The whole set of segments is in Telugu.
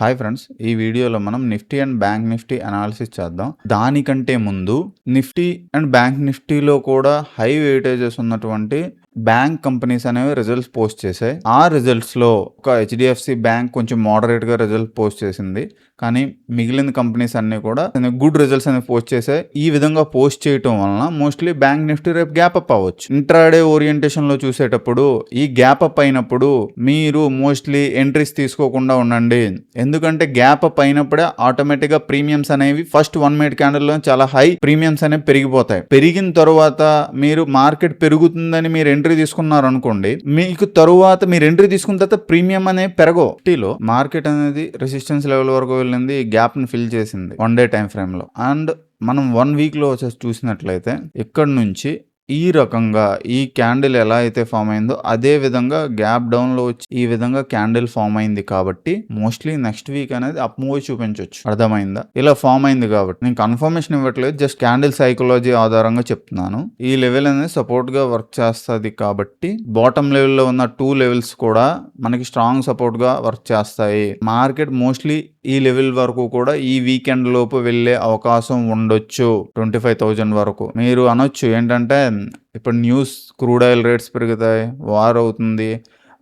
హాయ్ ఫ్రెండ్స్, ఈ వీడియోలో మనం Nifty and bank Nifty analysis చేద్దాం. దానికంటే ముందు నిఫ్టీ అండ్ బ్యాంక్ నిఫ్టీలో కూడా హై వెయిటేజెస్ ఉన్నటువంటి బ్యాంక్ కంపెనీస్ అనేవి రిజల్ట్స్ పోస్ట్ చేశాయి. ఆ రిజల్ట్స్లో ఒక హెచ్డిఎఫ్సి బ్యాంక్ కొంచెం మోడరేట్గా రిజల్ట్ పోస్ట్ చేసింది, కానీ మిగిలిన కంపెనీస్ అన్ని కూడా గుడ్ రిజల్ట్స్ అనేవి పోస్ట్ చేశాయి. ఈ విధంగా పోస్ట్ చేయటం వలన మోస్ట్లీ బ్యాంక్ నిఫ్టీ రేపు గ్యాప్ అప్ అవ్వచ్చు. ఇంట్రాడే ఓరియంటేషన్లో చూసేటప్పుడు ఈ గ్యాప్ అప్ అయినప్పుడు మీరు మోస్ట్లీ ఎంట్రీస్ తీసుకోకుండా ఉండండి. ఎందుకంటే గ్యాప్ అప్ అయినప్పుడే ఆటోమేటిక్గా ప్రీమియమ్స్ అనేవి ఫస్ట్ 1 మినిట్ క్యాండిల్లో చాలా హై ప్రీమియమ్స్ అనేవి పెరిగిపోతాయి. పెరిగిన తరువాత మీరు మార్కెట్ పెరుగుతుందని మీరు ఎంట్రీ తీసుకున్నారు అనుకోండి, మీకు తరువాత మీరు ఎంట్రీ తీసుకున్న తర్వాత ప్రీమియం అనేది పెరగవు. టీలో మార్కెట్ అనేది రెసిస్టెన్స్ లెవెల్ వరకు వెళ్ళింది, గ్యాప్ ని ఫిల్ చేసింది 1 డే టైం ఫ్రేమ్ లో. అండ్ మనం 1 వీక్ లో వచ్చేసి చూసినట్లయితే ఇక్కడ నుంచి ఈ రకంగా ఈ క్యాండిల్ ఎలా అయితే ఫామ్ అయిందో అదే విధంగా గ్యాప్ డౌన్ లో వచ్చి ఈ విధంగా క్యాండిల్ ఫామ్ అయింది. కాబట్టి మోస్ట్లీ నెక్స్ట్ వీక్ అనేది అప్ మూవ్ చూపించవచ్చు. అర్థమైందా? ఇలా ఫామ్ అయింది కాబట్టి నేను కన్ఫర్మేషన్ ఇవ్వట్లేదు, జస్ట్ క్యాండిల్ సైకాలజీ ఆధారంగా చెప్తున్నాను. ఈ లెవెల్ అనేది సపోర్ట్ గా వర్క్ చేస్తుంది కాబట్టి బాటమ్ లెవెల్ లో ఉన్న 2 లెవెల్స్ కూడా మనకి స్ట్రాంగ్ సపోర్ట్ గా వర్క్ చేస్తాయి. మార్కెట్ మోస్ట్లీ ఈ లెవెల్ వరకు కూడా ఈ వీకెండ్ లోపు వెళ్ళే అవకాశం ఉండొచ్చు, 25,000 వరకు. మీరు అనొచ్చు ఏంటంటే ఇప్పుడు న్యూస్ క్రూడ్ ఆయిల్ రేట్స్ పెరుగుతాయి, వార్ అవుతుంది,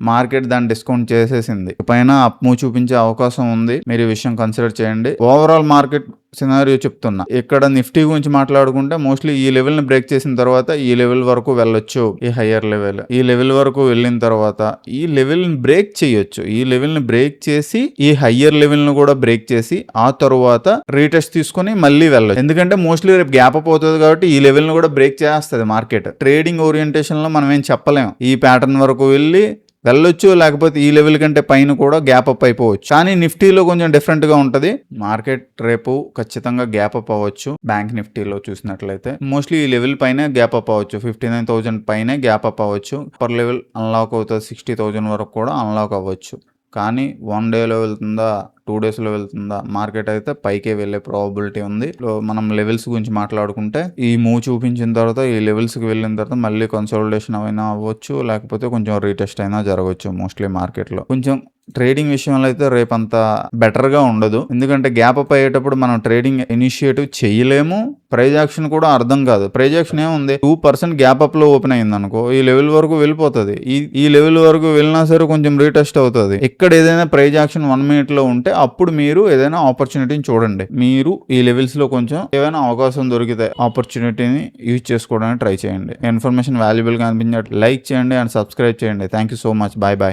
మార్కెట్ దాన్ని డిస్కౌంట్ చేసేసింది, పైన అప్ మూవ్ చూపించే అవకాశం ఉంది. మీరు ఈ విషయం కన్సిడర్ చేయండి. ఓవరాల్ మార్కెట్ సినారియో చెప్తున్నా. ఇక్కడ నిఫ్టీ గురించి మాట్లాడుకుంటే మోస్ట్లీ ఈ లెవెల్ ని బ్రేక్ చేసిన తర్వాత ఈ లెవెల్ వరకు వెళ్ళొచ్చు. ఈ హయ్యర్ లెవెల్ ఈ లెవెల్ వరకు వెళ్ళిన తర్వాత ఈ లెవెల్ ని బ్రేక్ చేయొచ్చు. ఈ లెవెల్ ని బ్రేక్ చేసి ఈ హయ్యర్ లెవెల్ ని కూడా బ్రేక్ చేసి ఆ తర్వాత రీటెస్ట్ తీసుకుని మళ్ళీ వెళ్ళొచ్చు. ఎందుకంటే మోస్ట్లీ రేపు గ్యాప్ అప్ అవుతుంది కాబట్టి ఈ లెవెల్ ని కూడా బ్రేక్ చేస్తుంది మార్కెట్. ట్రేడింగ్ ఓరియంటేషన్ లో మనం ఏం చెప్పలేం. ఈ ప్యాటర్న్ వరకు వెళ్ళొచ్చు, లేకపోతే ఈ లెవెల్ కంటే పైన కూడా గ్యాప్ అప్ అయిపోవచ్చు. కానీ నిఫ్టీలో కొంచెం డిఫరెంట్ గా ఉంటది. మార్కెట్ రేపు ఖచ్చితంగా గ్యాప్ అప్ అవ్వచ్చు. బ్యాంక్ నిఫ్టీలో చూసినట్లయితే మోస్ట్లీ ఈ లెవెల్ పైన గ్యాప్ అప్ అవ్వచ్చు. 59,000 పైన గ్యాప్ అప్ అవ్వచ్చు. పర్ లెవెల్ అన్లాక్ అవుతుంది, 60,000 వరకు కూడా అన్లాక్ అవ్వచ్చు. కానీ 1 డేలో వెళ్తుందా, 2 డేస్లో వెళ్తుందా? మార్కెట్ అయితే పైకే వెళ్ళే ప్రాబిలిటీ ఉంది. మనం లెవెల్స్ గురించి మాట్లాడుకుంటే ఈ మూవ్ చూపించిన తర్వాత ఈ లెవెల్స్కి వెళ్ళిన తర్వాత మళ్ళీ కన్సోలిడేషన్ అయినా అవ్వచ్చు, లేకపోతే కొంచెం రీటెస్ట్ అయినా జరగవచ్చు. మోస్ట్లీ మార్కెట్లో కొంచెం ట్రేడింగ్ విషయంలో అయితే రేపంతా బెటర్గా ఉండదు. ఎందుకంటే గ్యాప్ అప్ అయ్యేటప్పుడు మనం ట్రేడింగ్ ఇనిషియేటివ్ చేయలేము, ప్రైజ్ యాక్షన్ కూడా అర్థం కాదు. ప్రైజ్ యాక్షన్ ఏముంది, 2% గ్యాప్ అప్ లో ఓపెన్ అయింది అనుకో, ఈ లెవెల్ వరకు వెళ్ళిపోతుంది. ఈ లెవెల్ వరకు వెళ్ళినా సరే కొంచెం రీటెస్ట్ అవుతుంది. ఇక్కడ ఏదైనా ప్రైజ్ యాక్షన్ 1 మినిట్ లో ఉంటే అప్పుడు మీరు ఏదైనా ఆపర్చునిటీని చూడండి. మీరు ఈ లెవెల్స్ లో కొంచెం ఏదైనా అవకాశం దొరికితే ఆపర్చునిటీని యూజ్ చేసుకోవడానికి ట్రై చేయండి. ఇన్ఫర్మేషన్ వాల్యుబుల్ గా అనిపించినట్టు లైక్ చేయండి అండ్ సబ్స్క్రైబ్ చేయండి. Thank you so much. Bye bye.